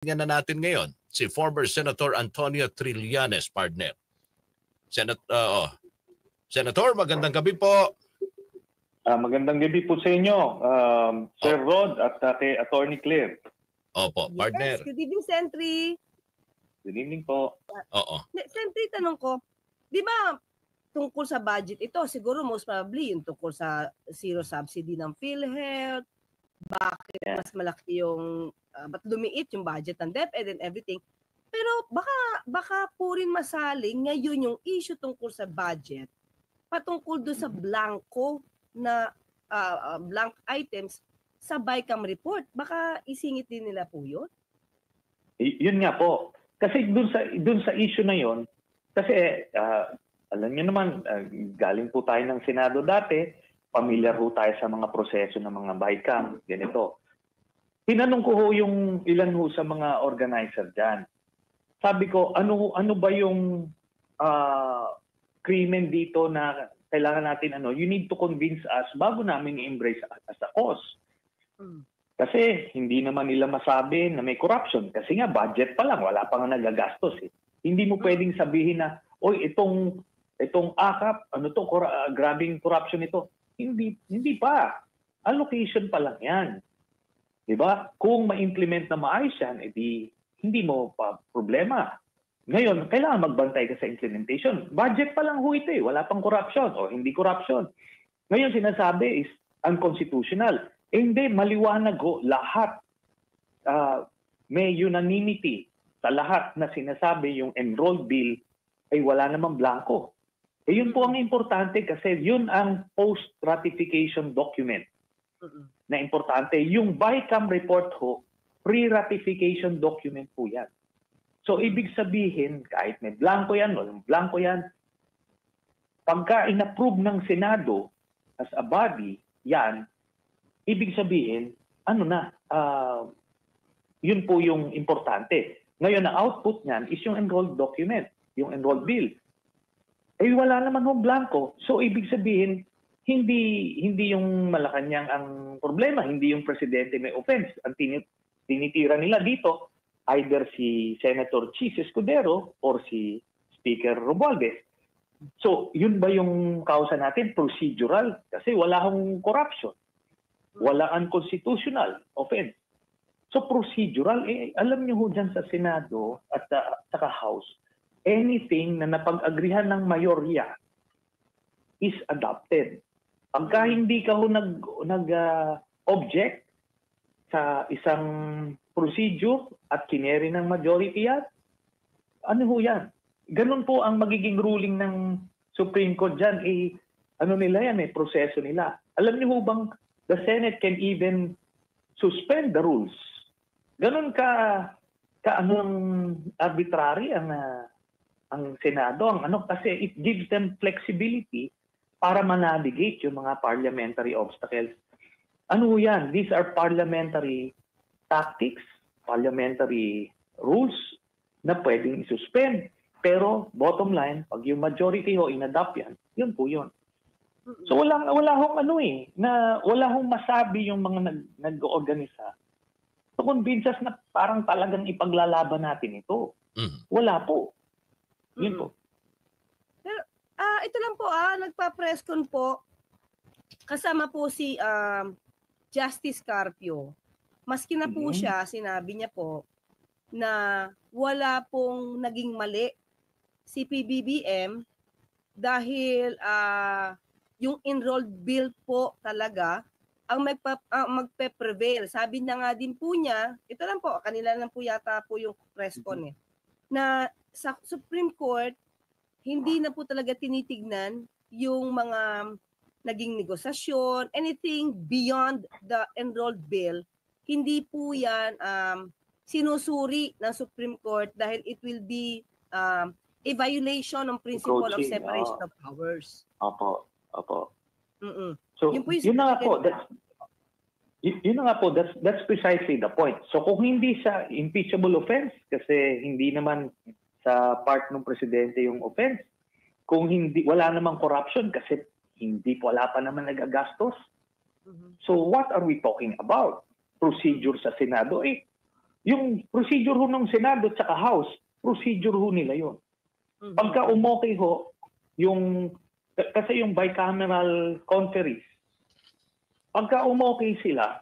Tingnan na natin ngayon si former Senator Antonio Trillanes, partner. Senator, magandang gabi po. Magandang gabi po sa inyo, Sir Rod at kay Attorney Claire. Opo, partner. Yes, good evening, Sentry. Good evening po. Oo. Sentry, tanong ko, di ba tungkol sa budget ito, siguro most probably yung tungkol sa zero subsidy ng PhilHealth, bakit mas malaki yung, ba't lumiit yung budget ng DepEd and everything. Pero baka po rin masaling ngayon yung issue tungkol sa budget, patungkol doon sa blanco na blank items sa BICAM report. Baka isingit din nila po yun? Yun nga po. Kasi dun sa issue na yon, kasi alam niyo naman, galing po tayo ng Senado dati, pamilyar ho tayo sa mga proseso ng mga BICAM, ganito. Tinanong ko ho yung ilan ho sa mga organizer dyan. Sabi ko, ano ba yung krimen dito na kailangan natin, you need to convince us bago namin i-embrace as a cause. Kasi hindi naman nila masabi na may corruption. Kasi nga, budget pa lang, wala pa nga nagagastos. Eh. Hindi mo pwedeng sabihin na, oy, itong AKAP, grabing corruption ito. Hindi pa. Allocation pa lang yan. Diba? Kung ma-implement na maayos yan, edi hindi mo pa problema. Ngayon, kailangan magbantay ka sa implementation. Budget pa lang ho ito eh. Wala pang corruption o hindi corruption. Ngayon, sinasabi is unconstitutional. Hindi, maliwanag ho. Lahat. May unanimity sa lahat na sinasabi yung enrolled bill ay wala namang blanco. Yun po ang importante kasi yun ang post-ratification document na importante. Yung BICAM report ho, pre-ratification document po yan. So, ibig sabihin, kahit may blanco yan, walang blanco yan, pagka in-approve ng Senado as a body, yan, ibig sabihin, yun po yung importante. Ngayon, ang output niyan is yung enrolled document, yung enrolled bill. Eh, wala naman yung blanco. So, ibig sabihin, hindi yung Malacanang ang problema, hindi yung presidente may offense. Ang tinitira nila dito, either si Senator Chis Escudero or si Speaker Romualdez. So, yun ba yung kausa natin? Procedural. Kasi wala hong corruption. Wala unconstitutional offense. So, procedural. Alam niyo ho dyan sa Senado at sa House, anything na napag-agrihan ng mayorya is adopted. Pagka hindi ka ho nag-object sa isang procedure at kineri ng majority yan, ano ho yan? Ganun po ang magiging ruling ng Supreme Court dyan. Nila yan, proseso nila. Alam niyo ho bang the Senate can even suspend the rules? Ganun ang arbitrary ang Senado, kasi it gives them flexibility para manavigate yung mga parliamentary obstacles. Ano yan? These are parliamentary tactics, parliamentary rules na pwedeng isuspend. Pero bottom line, pag yung majority ho in-adopt yan, yun po yun. So wala hong wala hong masabi yung mga nag-organisa to convince us na parang talagang ipaglalaban natin ito. Wala po. Yun po. Pero ito lang po, nagpa-press con po, kasama po si Justice Carpio. Maski na po siya, sinabi niya po na wala pong naging mali si PBBM dahil yung enrolled bill po talaga ang magpe-prevail. Sabi na nga din po niya, ito lang po, kanila lang po yata po yung press con na sa Supreme Court, hindi na po talaga tinitignan yung mga naging negosasyon, anything beyond the enrolled bill, hindi po yan sinusuri ng Supreme Court dahil it will be a violation ng principle of separation of powers. Opo. So, yun na nga po, that's precisely the point. So, kung hindi sa impeachable offense, kasi hindi naman sa part ng presidente yung offense, kung hindi, wala namang corruption, kasi wala pa naman nagagastos. So, what are we talking about? Procedure sa Senado, Yung procedure ho ng Senado at saka House, procedure ho nila yun. Pagka umokay ho, kasi yung bicameral conferees, pagka umokay sila,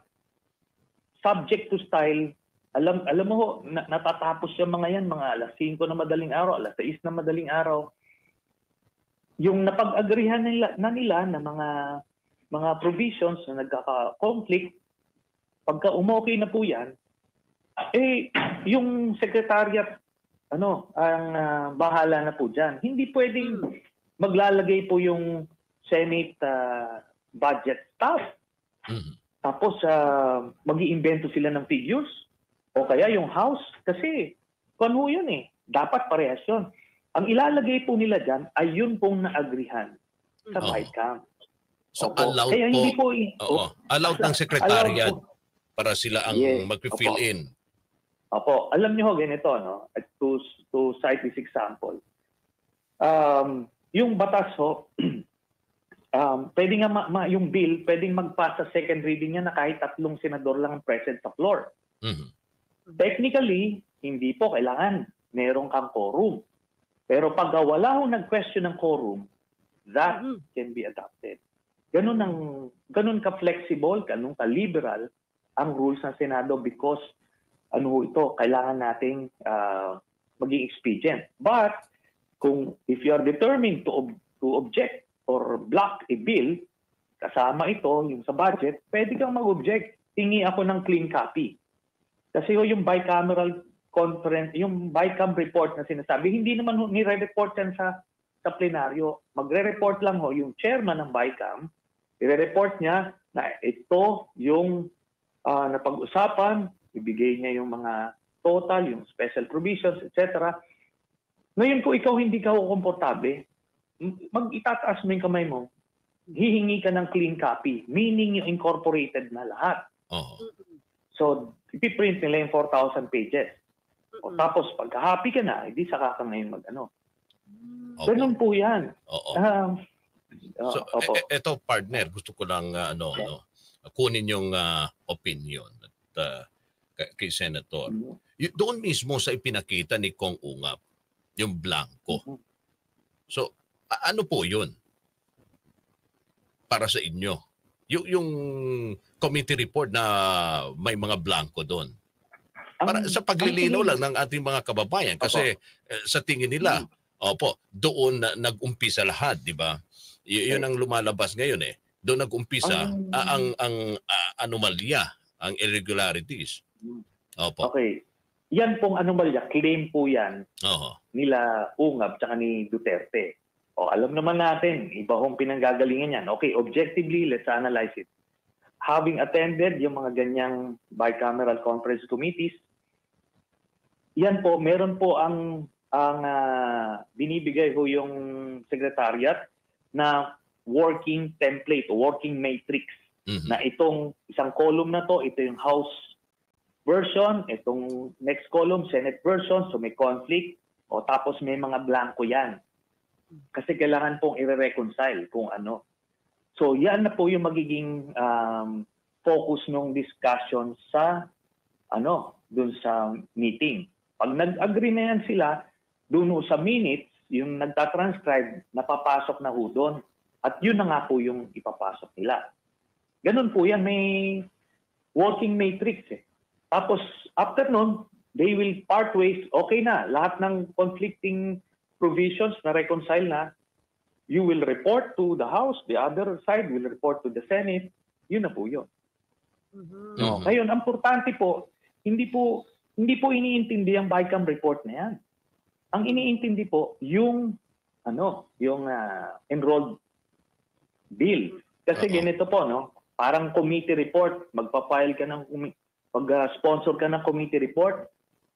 subject to style, alam mo ho, natatapos yung mga yan, mga alas 5 na madaling araw, alas 6 na madaling araw. Yung napag-agrihan nila na mga provisions na nagkaka-conflict, pagka umokay na po yan, yung secretariat, ang bahala na po dyan. Hindi pwedeng maglalagay po yung Senate budget staff. Tapos mag-iimbento sila ng figures. O kaya yung House. Kasi, kung yun dapat parehas yun. Ang ilalagay po nila dyan ay yun pong naagrihan sa BICAM. So, Opo. allowed Kaya hindi po, allowed ng secretariat para sila ang mag-fill in. Opo. Alam niyo ho, ganito, no? To cite this example. Yung batas ho, pwede nga yung bill, pwedeng magpasa second reading niya na kahit 3 senador lang ang present sa floor. Technically, hindi po kailangan meron kang quorum. Pero pag wala ho nag-question ng quorum, that can be adopted. Ganun ka-flexible, ganun ka-liberal ang rules ng Senado because ito, kailangan nating maging expedient. But if you are determined to object or block a bill, kasama ito, yung sa budget, pwede kang mag-object. Hingi ako ng clean copy. Kasi yung bicameral conference, yung BICAM report na sinasabi, hindi naman nire-report yan sa plenaryo. Magre-report lang yung chairman ng BICAM, i-report niya na ito yung napag-usapan, ibigay niya yung mga total, yung special provisions, etc. Ngayon kung ikaw hindi ka komportable, itataas mo yung kamay mo, hihingi ka ng clean copy, meaning yung incorporated na lahat. So, ipiprint nila yung 4,000 pages. O, tapos, pagka happy ka na, hindi saka ka ngayon Ganun po yan. So, eto partner, gusto ko lang kunin yung opinion at kay Senator. Doon mismo sa ipinakita ni Kong Ungap, yung blanco. So, ano po yun para sa inyo? Yung committee report na may mga blanco doon. Para sa paglilinaw lang ng ating mga kababayan kasi sa tingin nila, doon nag-umpisa lahat, di ba? Yun ang lumalabas ngayon Doon nag-umpisa ang anomalya, ang irregularities. Okay. Yan pong anomalya, claim po yan nila Ungab tsaka ni Duterte. Alam naman natin, iba hong pinanggagalingan yan. Okay, objectively, let's analyze it. Having attended yung mga ganyang bicameral conference committees, yan po, meron po ang binibigay ho yung secretariat na working template o working matrix na itong isang column na to, ito yung House version, itong next column, Senate version, so may conflict, tapos may mga blanco yan. Kasi kailangan pong i-reconcile kung ano. So yan na po yung magiging focus ng discussion sa dun sa meeting. Pag nag-agree na yan sila, dun sa minutes, yung nagtatranscribe, napapasok na ho doon. At yun na nga po yung ipapasok nila. Ganun po yan, may working matrix Tapos after nun, they will part ways, okay na, lahat ng conflicting provisions na reconcile na, you will report to the House, the other side will report to the Senate, yun na po yun. Ngayon, ang importante po, hindi po iniintindi ang BICAM report na yan. Ang iniintindi po, yung enrolled bill. Kasi ganito po, parang committee report, magpa-file ka pag-sponsor ka ng committee report,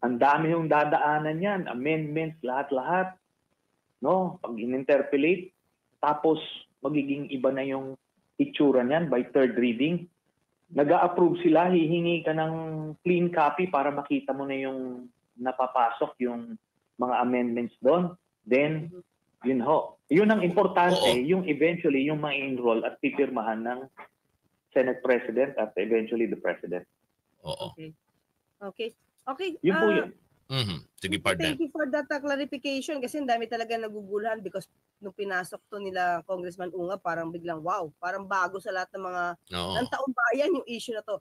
ang dami yung dadaanan yan, amendments, lahat-lahat. Pag in-interpolate, tapos magiging iba na yung itsura niyan by third reading. Nag-a-approve sila, hihingi ka ng clean copy para makita mo na yung napapasok yung mga amendments doon. Then, yun ho. Yun ang importante, yung eventually yung ma-enroll at pipirmahan ng Senate President at eventually the President. Okay. Okay. Yun po yun. Sige, partner. Thank you for that clarification kasi ang dami talaga naguguluhan because nung pinasok to nila Congressman Unga, parang biglang wow, parang bago sa lahat ng mga Oo. ng taong bayan yung issue na to.